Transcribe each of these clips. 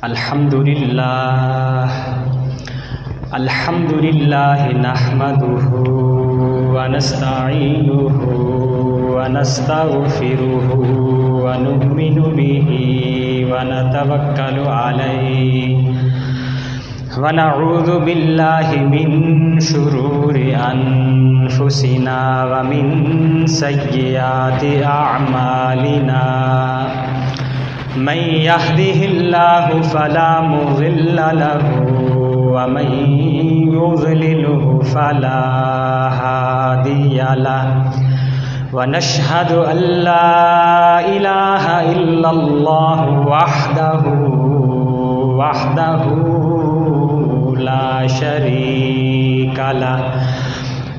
الحمدللہ نحمدہ ونستعینہ ونستغفرہ ونؤمن بہ ونتوکل علیہ ونعوذ باللہ من شرور انفسنا ومن سیئات اعمالنا من يهده الله فلا مضل له ومن يضلله فلا هادي له ونشهد أن لا إله إلا الله وحده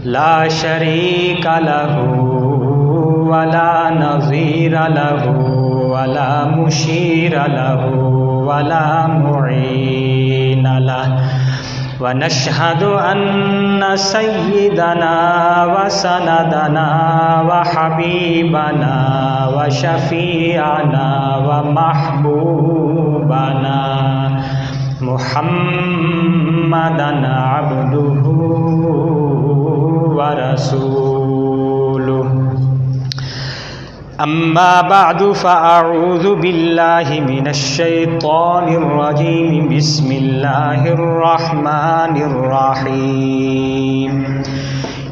لا شريك له ولا نظير له ولا مشير له ولا معين له ونشهد أن سيدنا وسندنا وحبيبنا وشفيعنا ومحبوبنا محمدا عبده ورسوله أما بعد فأعوذ بالله من الشيطان الرجيم بسم الله الرحمن الرحيم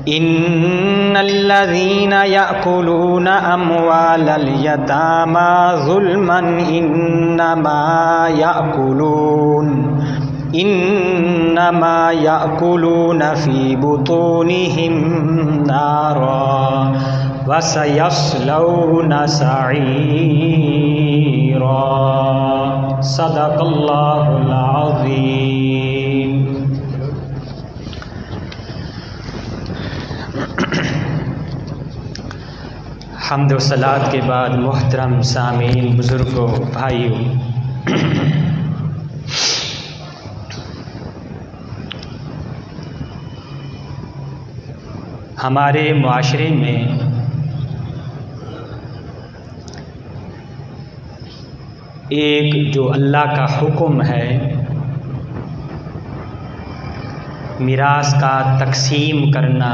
إن الذين يأكلون أموال اليتامى ظلما إنما يأكلون في بطونهم نارا وسيصلون سعيرا صدق الله العظيم. حمد و صلات کے بعد محترم سامعین، بزرگوں، بھائیوں، ہمارے معاشرے میں ایک جو اللہ کا حکم ہے میراث کا تقسیم کرنا،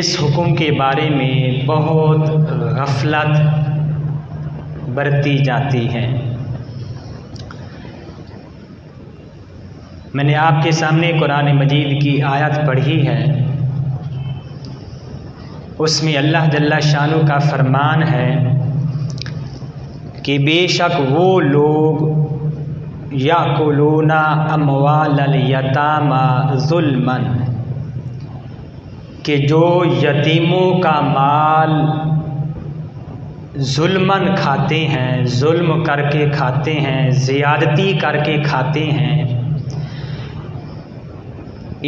اس حکم کے بارے میں بہت غفلت برتی جاتی ہے. میں نے آپ کے سامنے قرآن مجید کی آیت پڑھی ہے، اس میں اللہ جل شانہ کا فرمان ہے کہ بے شک وہ لوگ یاکلون اموال الیتامی ظلما، کہ جو یتیموں کا مال ظلماً کھاتے ہیں، ظلم کر کے کھاتے ہیں، زیادتی کر کے کھاتے ہیں.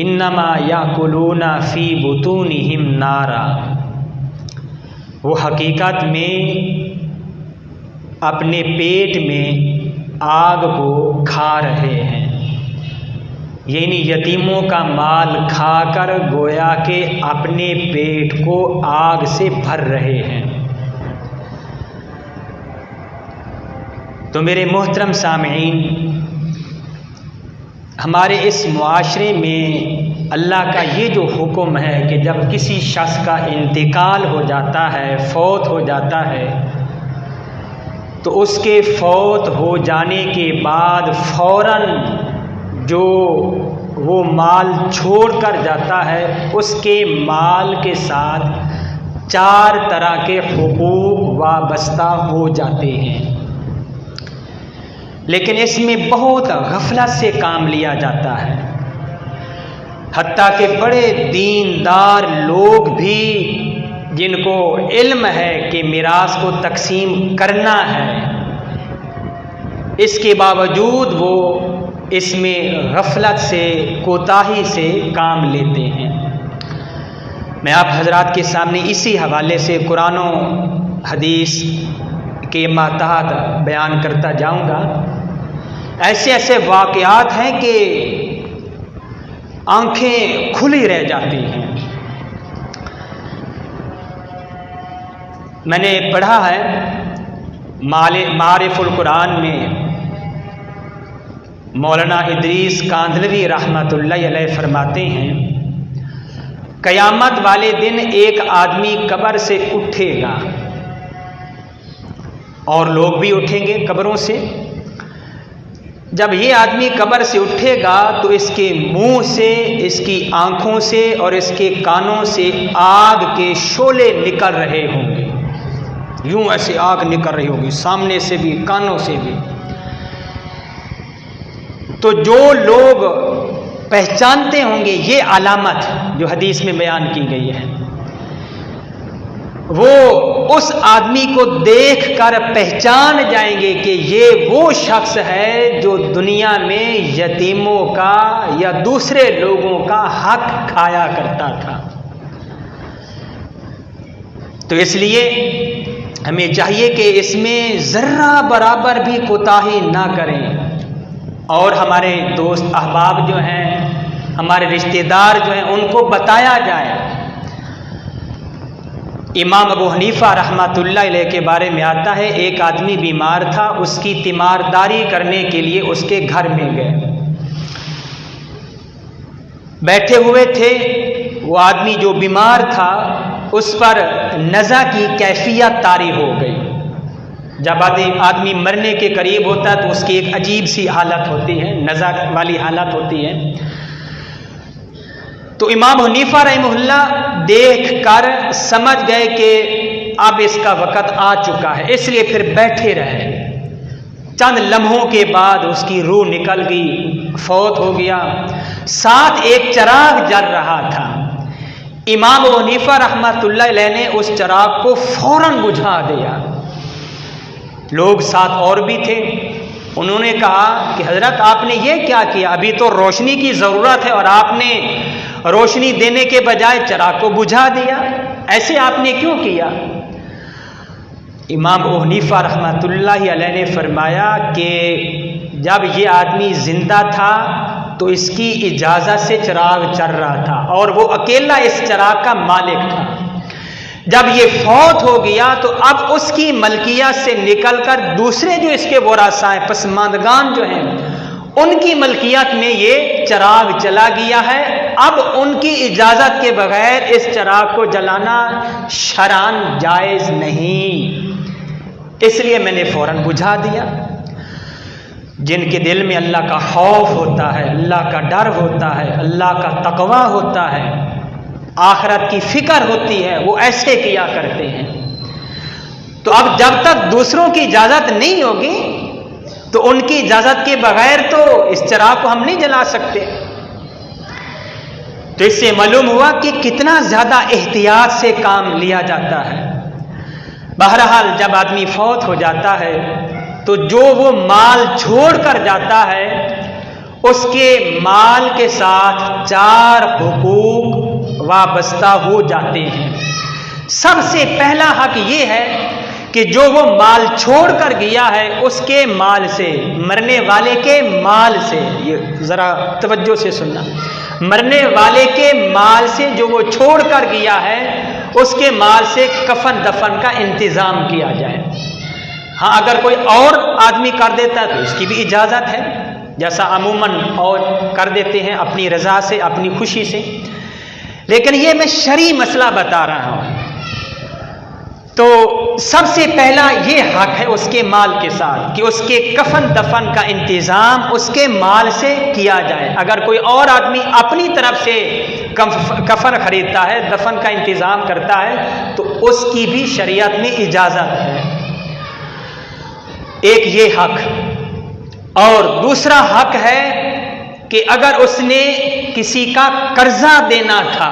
انما یاکلون فی بطونہم نارا، وہ حقیقت میں اپنے پیٹ میں آگ کو کھا رہے ہیں، یعنی یتیموں کا مال کھا کر گویا کہ اپنے پیٹ کو آگ سے بھر رہے ہیں. تو میرے محترم سامعین، ہمارے اس معاشرے میں اللہ کا یہ جو حکم ہے کہ جب کسی شخص کا انتقال ہو جاتا ہے، فوت ہو جاتا ہے، تو اس کے فوت ہو جانے کے بعد فوراً جو وہ مال چھوڑ کر جاتا ہے، اس کے مال کے ساتھ 4 طرح کے حقوق وابستہ ہو جاتے ہیں. لیکن اس میں بہت غفلت سے کام لیا جاتا ہے، حتیٰ کہ بڑے دیندار لوگ بھی جن کو علم ہے کہ میراث کو تقسیم کرنا ہے، اس کے باوجود وہ اس میں غفلت سے، کوتاہی سے کام لیتے ہیں. میں آپ حضرات کے سامنے اسی حوالے سے قرآن و حدیث کے ماتحت بیان کرتا جاؤں گا. ایسے ایسے واقعات ہیں کہ آنکھیں کھلی رہ جاتی ہیں. میں نے پڑھا ہے معارف القرآن میں مولانا ادریس کاندھلوی رحمۃ اللہ علیہ فرماتے ہیں، قیامت والے دن ایک آدمی قبر سے اٹھے گا اور لوگ بھی اٹھیں گے قبروں سے۔ جب یہ آدمی قبر سے اٹھے گا تو اس کے منہ سے، اس کی آنکھوں سے اور اس کے کانوں سے آگ کے شعلے نکل رہے ہوں گے، یوں ایسے آگ نکل رہی ہوگی، سامنے سے بھی کانوں سے بھی۔ تو جو لوگ پہچانتے ہوں گے یہ علامت جو حدیث میں بیان کی گئی ہے، وہ اس آدمی کو دیکھ کر پہچان جائیں گے کہ یہ وہ شخص ہے جو دنیا میں یتیموں کا یا دوسرے لوگوں کا حق کھایا کرتا تھا۔ تو اس لیے ہمیں چاہیے کہ اس میں ذرہ برابر بھی کوتاہی نہ کریں، اور ہمارے دوست احباب جو ہیں، ہمارے رشتہ دار جو ہیں، ان کو بتایا جائے۔ امام ابو حنیفہ رحمۃ اللہ علیہ کے بارے میں آتا ہے، ایک آدمی بیمار تھا، اس کی تیمارداری کرنے کے لیے اس کے گھر میں گئے، بیٹھے ہوئے تھے۔ وہ آدمی جو بیمار تھا اس پر نزع کی کیفیت طاری ہو گئی۔ جب آدمی مرنے کے قریب ہوتا ہے تو اس کی ایک عجیب سی حالت ہوتی ہے، نزع والی حالت ہوتی ہے۔ تو امام حنیفہ رحمہ اللہ دیکھ کر سمجھ گئے کہ اب اس کا وقت آ چکا ہے، اس لیے پھر بیٹھے رہے۔ چند لمحوں کے بعد اس کی روح نکل گئی، فوت ہو گیا۔ ساتھ ایک چراغ جل رہا تھا، امام ابو حنیفہ رحمۃ اللہ علیہ نے اس چراغ کو فوراً بجھا دیا۔ لوگ ساتھ اور بھی تھے، انہوں نے کہا کہ حضرت آپ نے یہ کیا کیا؟ ابھی تو روشنی کی ضرورت ہے اور آپ نے روشنی دینے کے بجائے چراغ کو بجھا دیا، ایسے آپ نے کیوں کیا؟ امام ابو حنیفہ رحمۃ اللہ علیہ نے فرمایا کہ جب یہ آدمی زندہ تھا تو اس کی اجازت سے چراغ چل رہا تھا اور وہ اکیلا اس چراغ کا مالک تھا۔ جب یہ فوت ہو گیا تو اب اس کی ملکیت سے نکل کر دوسرے جو اس کے ورثاء ہیں، پسماندگان جو ہیں، ان کی ملکیت میں یہ چراغ چلا گیا ہے۔ اب ان کی اجازت کے بغیر اس چراغ کو جلانا شرعاً جائز نہیں، اس لیے میں نے فوراً بجھا دیا۔ جن کے دل میں اللہ کا خوف ہوتا ہے، اللہ کا ڈر ہوتا ہے، اللہ کا تقویٰ ہوتا ہے، آخرت کی فکر ہوتی ہے، وہ ایسے کیا کرتے ہیں۔ تو اب جب تک دوسروں کی اجازت نہیں ہوگی تو ان کی اجازت کے بغیر تو اس چراغ کو ہم نہیں جلا سکتے۔ تو اس سے معلوم ہوا کہ کتنا زیادہ احتیاط سے کام لیا جاتا ہے۔ بہرحال جب آدمی فوت ہو جاتا ہے تو جو وہ مال چھوڑ کر جاتا ہے اس کے مال کے ساتھ 4 حقوق وابستہ ہو جاتے ہیں۔ سب سے پہلا حق یہ ہے کہ جو وہ مال چھوڑ کر گیا ہے اس کے مال سے، مرنے والے کے مال سے، یہ ذرا توجہ سے سننا، مرنے والے کے مال سے جو وہ چھوڑ کر گیا ہے اس کے مال سے کفن دفن کا انتظام کیا جائے۔ ہاں اگر کوئی اور آدمی کر دیتا ہے تو اس کی بھی اجازت ہے، جیسا عموماً اور کر دیتے ہیں اپنی رضا سے، اپنی خوشی سے، لیکن یہ میں شرعی مسئلہ بتا رہا ہوں۔ تو سب سے پہلا یہ حق ہے اس کے مال کے ساتھ کہ اس کے کفن دفن کا انتظام اس کے مال سے کیا جائے۔ اگر کوئی اور آدمی اپنی طرف سے کفن خریدتا ہے، دفن کا انتظام کرتا ہے تو اس کی بھی شریعت میں اجازت ہے۔ ایک یہ حق، اور دوسرا حق ہے کہ اگر اس نے کسی کا قرضہ دینا تھا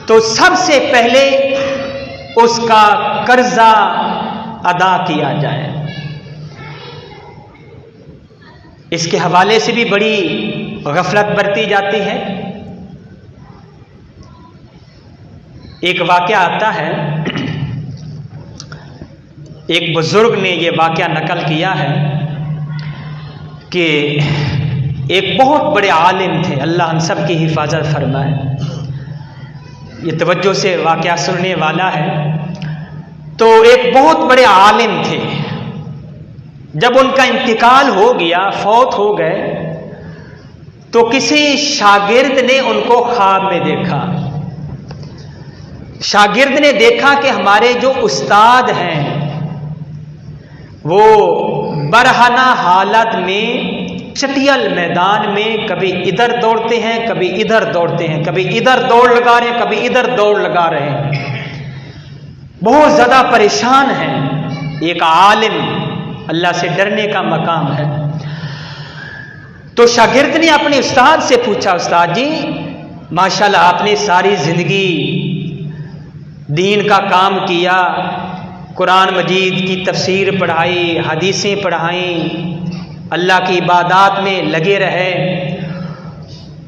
تو سب سے پہلے اس کا قرضہ ادا کیا جائے۔ اس کے حوالے سے بھی بڑی غفلت برتی جاتی ہے۔ ایک واقعہ آتا ہے، ایک بزرگ نے یہ واقعہ نقل کیا ہے کہ ایک بہت بڑے عالم تھے، اللہ ہم سب کی حفاظت فرمائے۔ یہ توجہ سے واقعہ سننے والا ہے۔ تو ایک بہت بڑے عالم تھے. جب ان کا انتقال ہو گیا، فوت ہو گئے، تو کسی شاگرد نے ان کو خواب میں دیکھا. شاگرد نے دیکھا کہ ہمارے جو استاد ہیں وہ برہنہ حالت میں چٹیل میدان میں کبھی ادھر دوڑتے ہیں، کبھی ادھر دوڑتے ہیں، کبھی ادھر دوڑ لگا رہے ہیں، کبھی ادھر دوڑ لگا رہے ہیں، بہت زیادہ پریشان ہیں. ایک عالم، اللہ سے ڈرنے کا مقام ہے. تو شاگرد نے اپنے استاد سے پوچھا، استاد جی ماشاءاللہ آپ نے ساری زندگی دین کا کام کیا، قرآن مجید کی تفسیر پڑھائی، حدیثیں پڑھائیں، اللہ کی عبادات میں لگے رہے،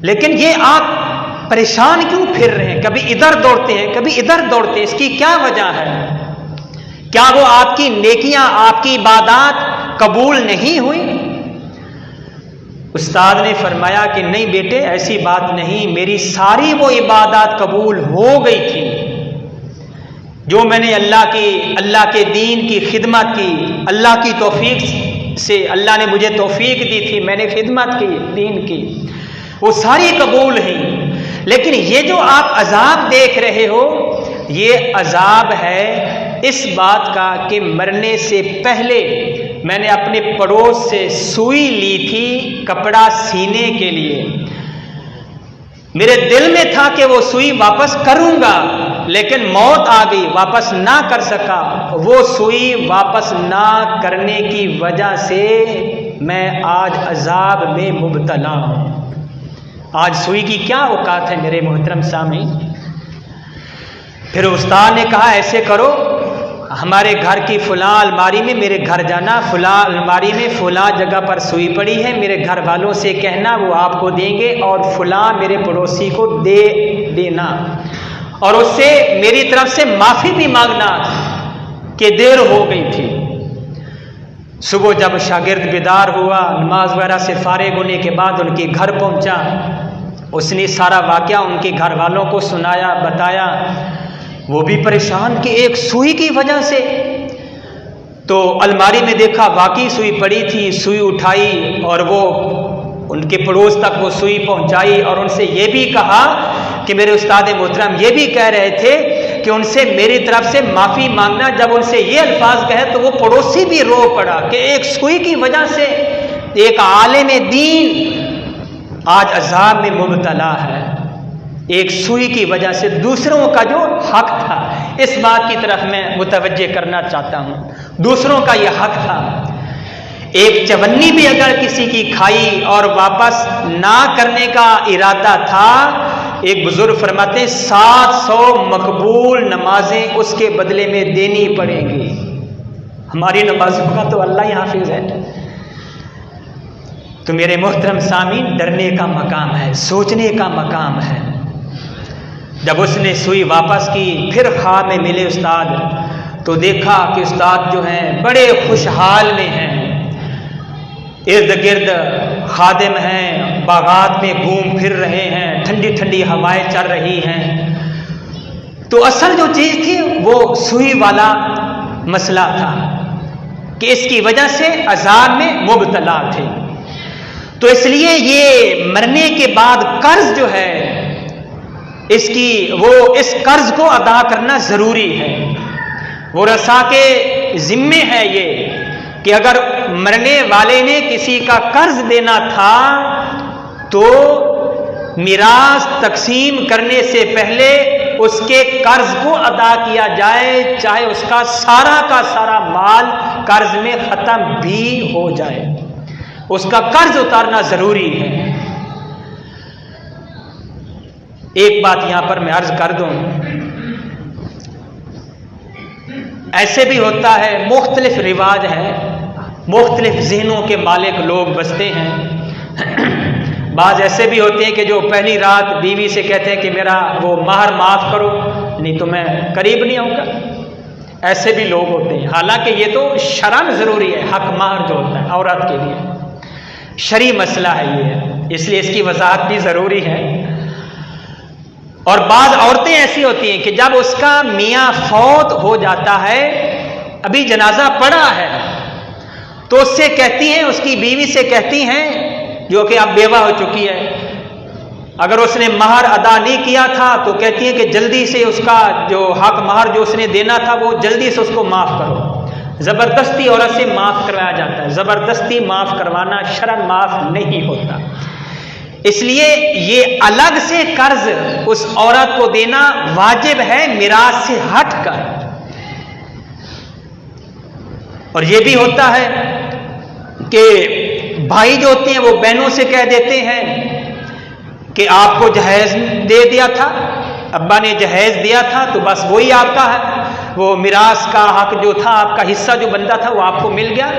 لیکن یہ آپ پریشان کیوں پھر رہے ہیں؟ کبھی ادھر دوڑتے ہیں، کبھی ادھر دوڑتے ہیں، اس کی کیا وجہ ہے؟ کیا وہ آپ کی نیکیاں، آپ کی عبادات قبول نہیں ہوئی؟ استاد نے فرمایا کہ نہیں بیٹے، ایسی بات نہیں، میری ساری وہ عبادات قبول ہو گئی تھی جو میں نے اللہ کے دین کی خدمت کی، اللہ کی توفیق سے، اللہ نے مجھے توفیق دی تھی، میں نے خدمت کی دین کی، وہ ساری قبول ہیں. لیکن یہ جو آپ عذاب دیکھ رہے ہو، یہ عذاب ہے اس بات کا کہ مرنے سے پہلے میں نے اپنے پڑوس سے سوئی لی تھی کپڑا سینے کے لیے. میرے دل میں تھا کہ وہ سوئی واپس کروں گا، لیکن موت آ گئی، واپس نہ کر سکا. وہ سوئی واپس نہ کرنے کی وجہ سے میں آج عذاب میں مبتلا ہوں. آج سوئی کی کیا اوقات ہے میرے محترم سامعین؟ پھر استاد نے کہا ایسے کرو، ہمارے گھر کی فلاں الماری میں میرے گھر جانا، فلاں الماری میں فلاں جگہ پر سوئی پڑی ہے، میرے گھر والوں سے کہنا وہ آپ کو دیں گے، اور فلاں میرے پڑوسی کو دے دینا، اور اس سے میری طرف سے معافی بھی مانگنا کہ دیر ہو گئی تھی. صبح جب شاگرد بیدار ہوا، نماز وغیرہ سے فارغ ہونے کے بعد ان کے گھر پہنچا، اس نے سارا واقعہ ان کے گھر والوں کو سنایا، بتایا. وہ بھی پریشان کہ ایک سوئی کی وجہ سے. تو الماری میں دیکھا واقعی سوئی پڑی تھی، سوئی اٹھائی اور وہ ان کے پڑوس تک وہ سوئی پہنچائی، اور ان سے یہ بھی کہا کہ میرے استاد محترم یہ بھی کہہ رہے تھے کہ ان سے میری طرف سے معافی مانگنا. جب ان سے یہ الفاظ کہے تو وہ پڑوسی بھی رو پڑا کہ ایک سوئی کی وجہ سے ایک عالم دین آج عذاب میں مبتلا ہے، ایک سوئی کی وجہ سے. دوسروں کا جو حق تھا، اس بات کی طرف میں متوجہ کرنا چاہتا ہوں، دوسروں کا یہ حق تھا. ایک چونی بھی اگر کسی کی کھائی اور واپس نہ کرنے کا ارادہ تھا، ایک بزرگ فرماتے 700 مقبول نمازیں اس کے بدلے میں دینی پڑیں گی. ہماری نمازوں کا تو اللہ ہی حافظ ہے. تو میرے محترم سامعین، ڈرنے کا مقام ہے، سوچنے کا مقام ہے. جب اس نے سوئی واپس کی، پھر خواب میں ملے استاد، تو دیکھا کہ استاد جو ہیں بڑے خوشحال میں ہیں، ارد گرد خادم ہیں، باغات میں گھوم پھر رہے ہیں، ٹھنڈی ٹھنڈی ہوائیں چل رہی ہیں. تو اصل جو چیز تھی وہ سوئی والا مسئلہ تھا کہ اس کی وجہ سے عذاب میں مبتلا تھے. تو اس لیے یہ مرنے کے بعد قرض جو ہے، اس قرض کو ادا کرنا ضروری ہے. وہ رسا کے ذمے ہے یہ کہ اگر مرنے والے نے کسی کا قرض دینا تھا تو میراث تقسیم کرنے سے پہلے اس کے قرض کو ادا کیا جائے، چاہے اس کا سارا مال قرض میں ختم بھی ہو جائے. اس کا قرض اتارنا ضروری ہے. ایک بات یہاں پر میں عرض کر دوں، ایسے بھی ہوتا ہے، مختلف رواج ہے، مختلف ذہنوں کے مالک لوگ بستے ہیں. بعض ایسے بھی ہوتے ہیں کہ جو پہلی رات بیوی سے کہتے ہیں کہ میرا وہ مہر معاف کرو، نہیں تو میں قریب نہیں آؤں گا. ایسے بھی لوگ ہوتے ہیں، حالانکہ یہ تو شرعاً ضروری ہے. حق مہر جو ہوتا ہے عورت کے لیے شرعی مسئلہ ہے یہ، اس لیے اس کی وضاحت بھی ضروری ہے. اور بعض عورتیں ایسی ہوتی ہیں کہ جب اس کا میاں فوت ہو جاتا ہے ابھی جنازہ پڑا ہے تو اس سے کہتی ہیں، اس کی بیوی سے کہتی ہیں جو کہ اب بیوہ ہو چکی ہے، اگر اس نے مہر ادا نہیں کیا تھا تو کہتی ہیں کہ جلدی سے اس کا جو حق مہر جو اس نے دینا تھا وہ جلدی سے اس کو معاف کرو۔ زبردستی عورت سے معاف کروایا جاتا ہے، زبردستی معاف کروانا شرعاً معاف نہیں ہوتا، اس لیے یہ الگ سے قرض اس عورت کو دینا واجب ہے میراث سے ہٹ کر۔ اور یہ بھی ہوتا ہے کہ بھائی جو ہوتے ہیں وہ بہنوں سے کہہ دیتے ہیں کہ آپ کو جہیز دے دیا تھا، ابا نے جہیز دیا تھا تو بس وہی آپ کا ہے، وہ میراث کا حق جو تھا، آپ کا حصہ جو بنتا تھا وہ آپ کو مل گیا۔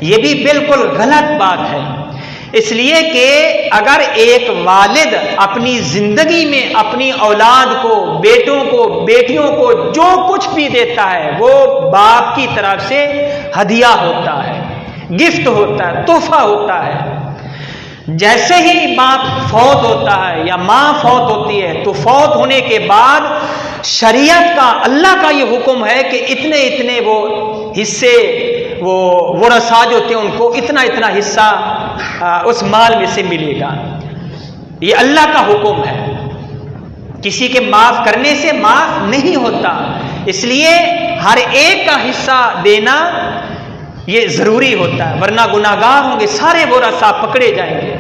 یہ بھی بالکل غلط بات ہے، اس لیے کہ اگر ایک والد اپنی زندگی میں اپنی اولاد کو، بیٹوں کو، بیٹیوں کو جو کچھ بھی دیتا ہے وہ باپ کی طرف سے ہدیہ ہوتا ہے، گفٹ ہوتا ہے، تحفہ ہوتا ہے۔ جیسے ہی باپ فوت ہوتا ہے یا ماں فوت ہوتی ہے تو فوت ہونے کے بعد شریعت کا، اللہ کا یہ حکم ہے کہ اتنے اتنے وہ حصے، وہ ورثاء جو ہوتے ہیں ان کو اتنا اتنا حصہ اس مال میں سے ملے گا۔ یہ اللہ کا حکم ہے، کسی کے معاف کرنے سے معاف نہیں ہوتا، اس لیے ہر ایک کا حصہ دینا یہ ضروری ہوتا ہے، ورنہ گناہگار ہوں گے، سارے ورثاء پکڑے جائیں گے۔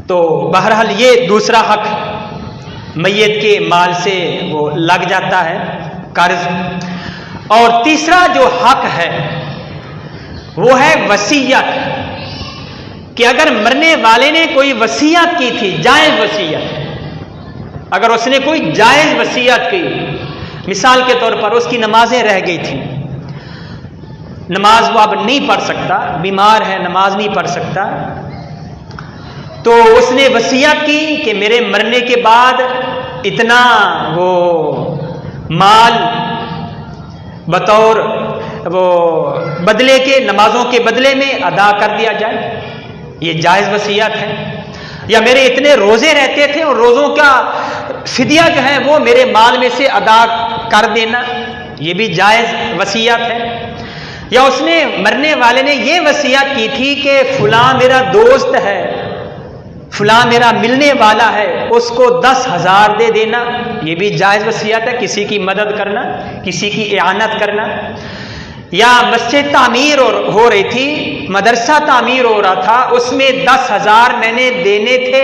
تو بہرحال یہ دوسرا حق میت کے مال سے وہ لگ جاتا ہے، قرض۔ اور تیسرا جو حق ہے وہ ہے وصیت، کہ اگر مرنے والے نے کوئی وصیت کی تھی، جائز وصیت، اگر اس نے کوئی جائز وصیت کی، مثال کے طور پر اس کی نمازیں رہ گئی تھیں، نماز وہ اب نہیں پڑھ سکتا، بیمار ہے، نماز نہیں پڑھ سکتا، تو اس نے وصیت کی کہ میرے مرنے کے بعد اتنا وہ مال بطور وہ بدلے کے، نمازوں کے بدلے میں ادا کر دیا جائے، یہ جائز وصیت ہے۔ یا میرے اتنے روزے رہتے تھے اور روزوں کا فدیہ جو ہے وہ میرے مال میں سے ادا کر دینا، یہ بھی جائز وصیت ہے۔ یا اس نے، مرنے والے نے یہ وصیت کی تھی کہ فلاں میرا دوست ہے، فلاں میرا ملنے والا ہے، اس کو 10,000 دے دینا، یہ بھی جائز وصیت ہے، کسی کی مدد کرنا، کسی کی اعانت کرنا۔ یا مسجد تعمیر ہو رہی تھی، مدرسہ تعمیر ہو رہا تھا، اس میں 10,000 میں نے دینے تھے،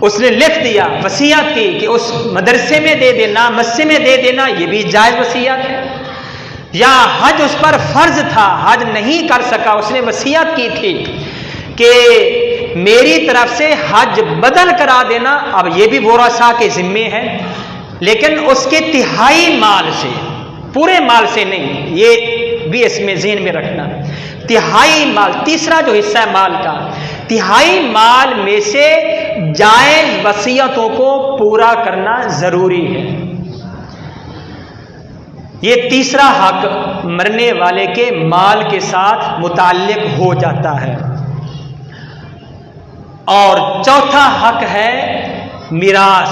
اس نے لکھ دیا، وصیت کی کہ اس مدرسے میں دے دینا، مسجد میں دے دینا، یہ بھی جائز وصیت ہے۔ یا حج اس پر فرض تھا، حج نہیں کر سکا، اس نے وصیت کی تھی کہ میری طرف سے حج بدل کرا دینا، اب یہ بھی ورثاء کے ذمے ہے، لیکن اس کے تہائی مال سے، پورے مال سے نہیں، یہ بھی اس میں ذہن میں رکھنا، تہائی مال، تیسرا جو حصہ ہے مال کا، تہائی مال میں سے جائز وصیتوں کو پورا کرنا ضروری ہے۔ یہ تیسرا حق مرنے والے کے مال کے ساتھ متعلق ہو جاتا ہے۔ اور چوتھا حق ہے میراث،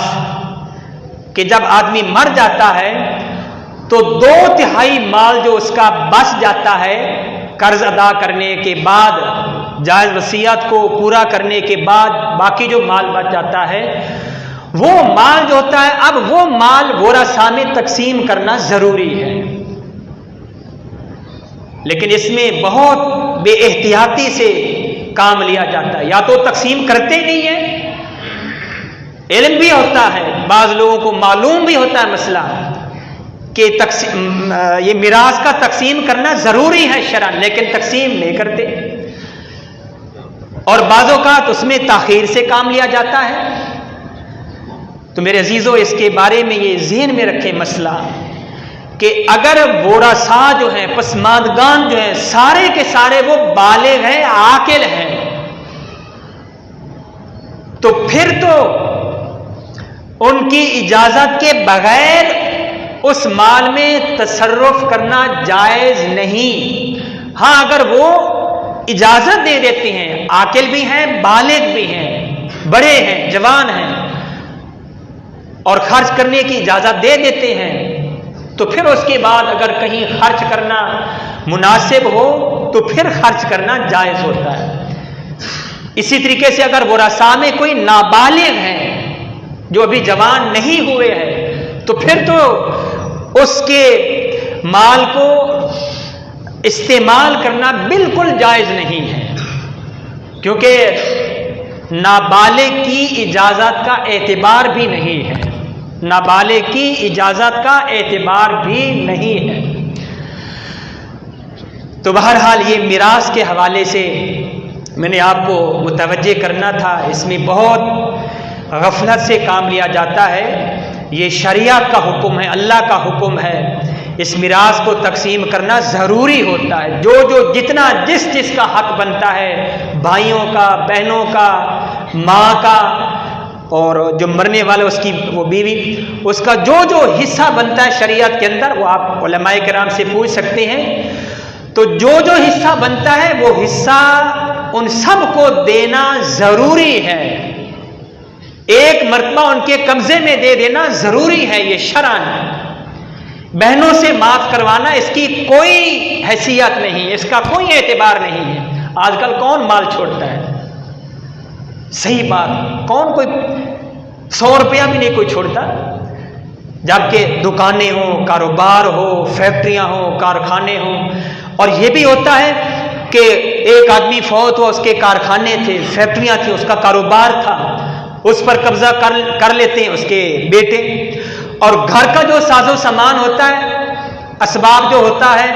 کہ جب آدمی مر جاتا ہے تو 2/3 مال جو اس کا بچ جاتا ہے قرض ادا کرنے کے بعد، جائز وصیت کو پورا کرنے کے بعد باقی جو مال بچ جاتا ہے، وہ مال جو ہوتا ہے، اب وہ مال ورثاء میں تقسیم کرنا ضروری ہے، لیکن اس میں بہت بے احتیاطی سے کام لیا جاتا ہے، یا تو تقسیم کرتے نہیں ہیں، علم بھی ہوتا ہے، بعض لوگوں کو معلوم بھی ہوتا ہے مسئلہ کہ یہ میراث کا تقسیم کرنا ضروری ہے شرعاً، لیکن تقسیم نہیں کرتے، اور بعض اوقات اس میں تاخیر سے کام لیا جاتا ہے۔ تو میرے عزیزوں، اس کے بارے میں یہ ذہن میں رکھیں مسئلہ کہ اگر ورثاء جو ہیں، پسماندگان جو ہیں، سارے کے سارے وہ بالغ ہیں، عاقل ہیں، تو پھر تو ان کی اجازت کے بغیر اس مال میں تصرف کرنا جائز نہیں۔ ہاں، اگر وہ اجازت دے دیتے ہیں، عاقل بھی ہیں، بالغ بھی ہیں، بڑے ہیں، جوان ہیں، اور خرچ کرنے کی اجازت دے دیتے ہیں، تو پھر اس کے بعد اگر کہیں خرچ کرنا مناسب ہو تو پھر خرچ کرنا جائز ہوتا ہے۔ اسی طریقے سے اگر ورثاء میں کوئی نابالغ ہے جو ابھی جوان نہیں ہوئے ہیں، تو پھر تو اس کے مال کو استعمال کرنا بالکل جائز نہیں ہے، کیونکہ نابالغ کی اجازت کا اعتبار بھی نہیں ہے، نابالغ کی اجازت کا اعتبار بھی نہیں ہے۔ تو بہرحال یہ میراث کے حوالے سے میں نے آپ کو متوجہ کرنا تھا، اس میں بہت غفلت سے کام لیا جاتا ہے۔ یہ شریعت کا حکم ہے، اللہ کا حکم ہے، اس میراث کو تقسیم کرنا ضروری ہوتا ہے۔ جو جتنا جس کا حق بنتا ہے، بھائیوں کا، بہنوں کا، ماں کا، اور جو مرنے والا اس کی وہ بیوی، اس کا جو حصہ بنتا ہے شریعت کے اندر، وہ آپ علماء کرام سے پوچھ سکتے ہیں۔ تو جو حصہ بنتا ہے وہ حصہ ان سب کو دینا ضروری ہے، ایک مرتبہ ان کے قبضے میں دے دینا ضروری ہے، یہ شرعاً ہے۔ بہنوں سے معاف کروانا اس کی کوئی حیثیت نہیں، اس کا کوئی اعتبار نہیں ہے۔ آج کل کون مال چھوڑتا ہے؟ صحیح بات، کون کوئی 100 روپیہ بھی نہیں کوئی چھوڑتا، جبکہ دکانیں ہوں، کاروبار ہو، فیکٹریاں ہوں، کارخانے ہوں۔ اور یہ بھی ہوتا ہے کہ ایک آدمی فوت ہوا، اس کے کارخانے تھے، فیکٹریاں تھیں، اس کا کاروبار تھا، اس پر قبضہ کر لیتے ہیں اس کے بیٹے، اور گھر کا جو ساز و سامان ہوتا ہے، اسباب جو ہوتا ہے،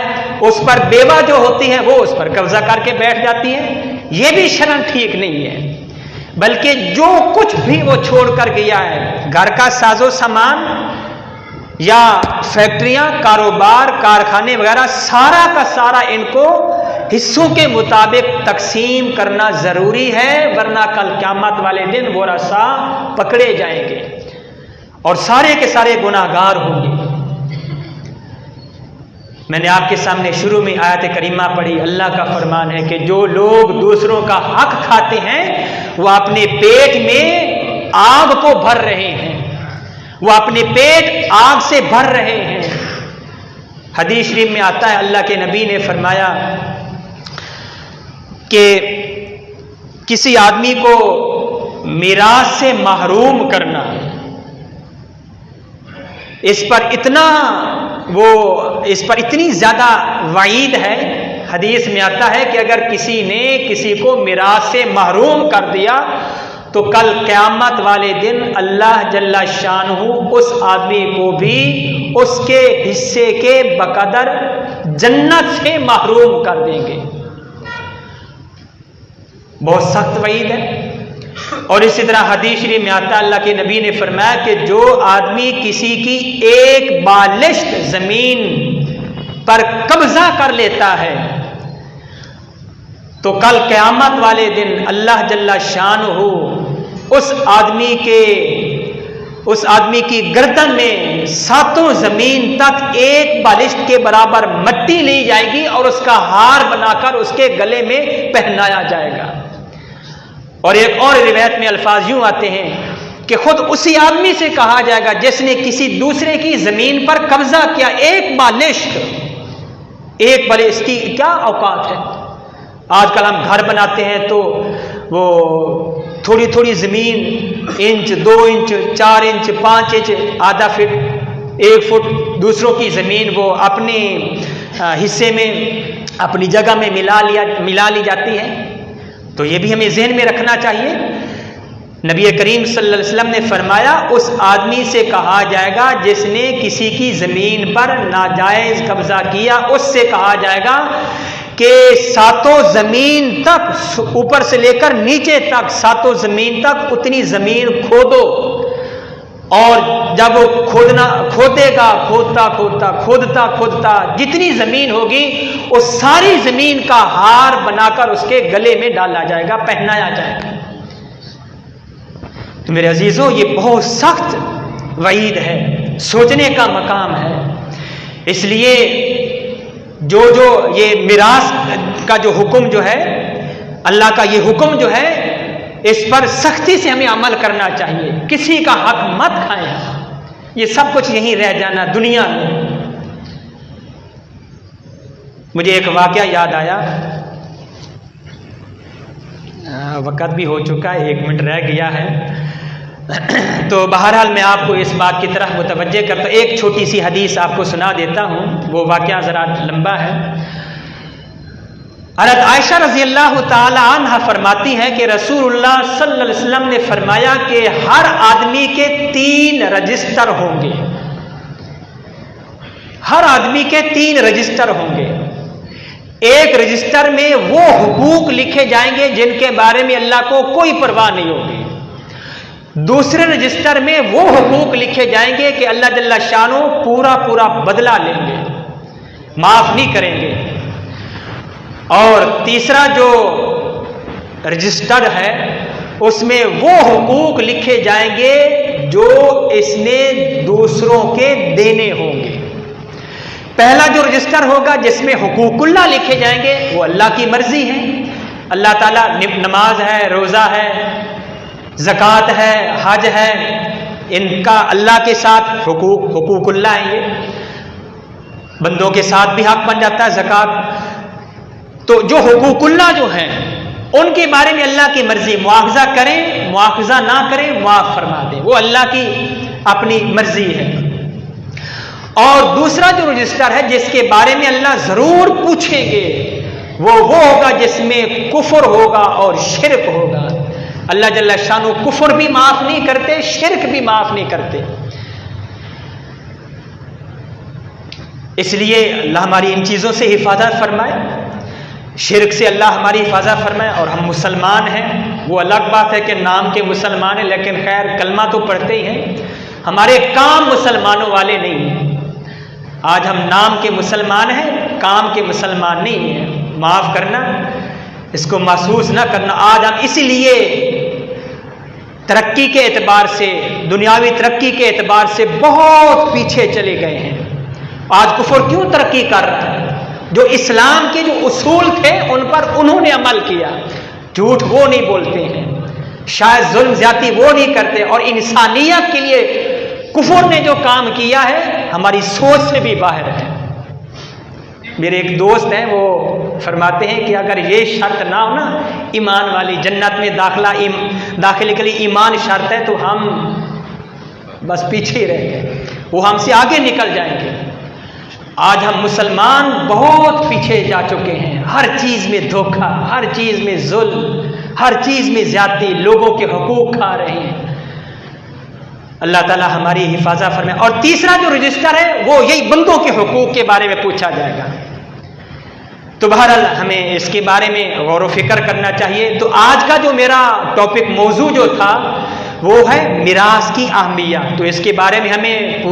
اس پر بیوہ جو ہوتی ہے وہ اس پر قبضہ کر کے بیٹھ جاتی ہے۔ یہ بھی شرعاً ٹھیک نہیں ہے، بلکہ جو کچھ بھی وہ چھوڑ کر گیا ہے، گھر کا ساز و سامان یا فیکٹریاں، کاروبار، کارخانے وغیرہ، سارا کا سارا ان کو حصوں کے مطابق تقسیم کرنا ضروری ہے، ورنہ کل قیامت والے دن ورثاء پکڑے جائیں گے اور سارے کے سارے گناہگار ہوں گے۔ میں نے آپ کے سامنے شروع میں آیت کریمہ پڑھی، اللہ کا فرمان ہے کہ جو لوگ دوسروں کا حق کھاتے ہیں وہ اپنے پیٹ میں آگ کو بھر رہے ہیں، وہ اپنے پیٹ آگ سے بھر رہے ہیں۔ حدیث شریف میں آتا ہے، اللہ کے نبی نے فرمایا کہ کسی آدمی کو میراث سے محروم کرنا، اس پر اتنی زیادہ وعید ہے۔ حدیث میں آتا ہے کہ اگر کسی نے کسی کو میراث سے محروم کر دیا تو کل قیامت والے دن اللہ جل شانہ اس آدمی کو بھی اس کے حصے کے بقدر جنت سے محروم کر دیں گے۔ بہت سخت وعید ہے۔ اور اسی طرح حدیث شریف میں آتا ہے، اللہ کے نبی نے فرمایا کہ جو آدمی کسی کی ایک بالشت زمین پر قبضہ کر لیتا ہے تو کل قیامت والے دن اللہ جل شانہ اس آدمی کی گردن میں 7 زمین تک ایک بالشت کے برابر مٹی لی جائے گی اور اس کا ہار بنا کر اس کے گلے میں پہنایا جائے گا۔ اور ایک اور روایت میں الفاظ یوں آتے ہیں کہ خود اسی آدمی سے کہا جائے گا جس نے کسی دوسرے کی زمین پر قبضہ کیا، ایک بالشت اس کی کیا اوقات ہے۔ آج کل ہم گھر بناتے ہیں تو وہ تھوڑی تھوڑی زمین، انچ، 2 انچ، 4 انچ، 5 انچ، آدھا فٹ، 1 فٹ دوسروں کی زمین وہ اپنے حصے میں، اپنی جگہ میں ملا لی جاتی ہے۔ تو یہ بھی ہمیں ذہن میں رکھنا چاہیے۔ نبی کریم صلی اللہ علیہ وسلم نے فرمایا اس آدمی سے کہا جائے گا جس نے کسی کی زمین پر ناجائز قبضہ کیا، اس سے کہا جائے گا کہ 7 زمین تک، اوپر سے لے کر نیچے تک 7 زمین تک اتنی زمین کھودو، اور جب وہ کھودے گا، کھودتا جتنی زمین ہوگی اس ساری زمین کا ہار بنا کر اس کے گلے میں ڈالا جائے گا، پہنایا جائے گا۔ تو میرے عزیزوں، یہ بہت سخت وعید ہے، سوچنے کا مقام ہے۔ اس لیے جو یہ میراث کا جو حکم جو ہے، اللہ کا یہ حکم جو ہے، اس پر سختی سے ہمیں عمل کرنا چاہیے۔ کسی کا حق مت کھائیں۔ یہ سب کچھ یہیں رہ جانا دنیا میں۔ مجھے ایک واقعہ یاد آیا، وقت بھی ہو چکا ہے، 1 منٹ رہ گیا ہے، تو بہرحال میں آپ کو اس بات کی طرف متوجہ کرتا ہوں۔ ایک چھوٹی سی حدیث آپ کو سنا دیتا ہوں، وہ واقعہ ذرا لمبا ہے۔ حضرت عائشہ رضی اللہ تعالی عنہ فرماتی ہیں کہ رسول اللہ صلی اللہ علیہ وسلم نے فرمایا کہ ہر آدمی کے 3 رجسٹر ہوں گے، ہر آدمی کے 3 رجسٹر ہوں گے۔ ایک رجسٹر میں وہ حقوق لکھے جائیں گے جن کے بارے میں اللہ کو کوئی پرواہ نہیں ہوگی، دوسرے رجسٹر میں وہ حقوق لکھے جائیں گے کہ اللہ جل شانہ پورا بدلہ لیں گے، معاف نہیں کریں گے، اور تیسرا جو رجسٹر ہے اس میں وہ حقوق لکھے جائیں گے جو اس نے دوسروں کے دینے ہوں گے۔ پہلا جو رجسٹر ہوگا جس میں حقوق اللہ لکھے جائیں گے وہ اللہ کی مرضی ہے، اللہ تعالیٰ نماز ہے، روزہ ہے، زکوٰۃ ہے، حج ہے، ان کا اللہ کے ساتھ حقوق اللہ ہیں، یہ بندوں کے ساتھ بھی حق بن جاتا ہے زکوٰۃ۔ تو جو حقوق اللہ جو ہیں ان کے بارے میں اللہ کی مرضی، مواخذہ کریں مواخذہ نہ کریں معاف فرما دیں، وہ اللہ کی اپنی مرضی ہے۔ اور دوسرا جو رجسٹر ہے جس کے بارے میں اللہ ضرور پوچھیں گے وہ ہوگا جس میں کفر ہوگا اور شرک ہوگا۔ اللہ جل شانہ کفر بھی معاف نہیں کرتے، شرک بھی معاف نہیں کرتے۔ اس لیے اللہ ہماری ان چیزوں سے حفاظت فرمائے، شرک سے اللہ ہماری حفاظت فرمائے۔ اور ہم مسلمان ہیں، وہ الگ بات ہے کہ نام کے مسلمان ہیں، لیکن خیر کلمہ تو پڑھتے ہی ہیں، ہمارے کام مسلمانوں والے نہیں ہیں۔ آج ہم نام کے مسلمان ہیں، کام کے مسلمان نہیں ہیں، معاف کرنا، اس کو محسوس نہ کرنا۔ آج ہم اسی لیے ترقی کے اعتبار سے، دنیاوی ترقی کے اعتبار سے بہت پیچھے چلے گئے ہیں۔ آج کفر کیوں ترقی کر رہا ہے؟ جو اسلام کے جو اصول تھے ان پر انہوں نے عمل کیا، جھوٹ وہ نہیں بولتے ہیں، شاید ظلم زیادتی وہ نہیں کرتے، اور انسانیت کے لیے کفر نے جو کام کیا ہے ہماری سوچ سے بھی باہر ہے۔ میرے ایک دوست ہیں، وہ فرماتے ہیں کہ اگر یہ شرط نہ ہو نا ایمان والی، جنت میں داخلے کے لیے ایمان شرط ہے، تو ہم بس پیچھے ہی رہ گئے، وہ ہم سے آگے نکل جائیں گے۔ آج ہم مسلمان بہت پیچھے جا چکے ہیں، ہر چیز میں دھوکہ، ہر چیز میں ظلم، ہر چیز میں زیادتی، لوگوں کے حقوق کھا رہے ہیں۔ اللہ تعالیٰ ہماری حفاظت فرمائے۔ اور تیسرا جو رجسٹر ہے وہ یہی بندوں کے حقوق کے بارے میں پوچھا جائے گا۔ تو بہرحال ہمیں اس کے بارے میں غور و فکر کرنا چاہیے۔ تو آج کا جو میرا ٹاپک موضوع جو تھا وہ ہے میراث کی اہمیت، تو اس کے بارے میں ہمیں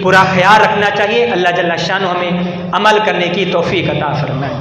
پورا خیال رکھنا چاہیے۔ اللہ جل شانہ ہمیں عمل کرنے کی توفیق عطا فرمائے۔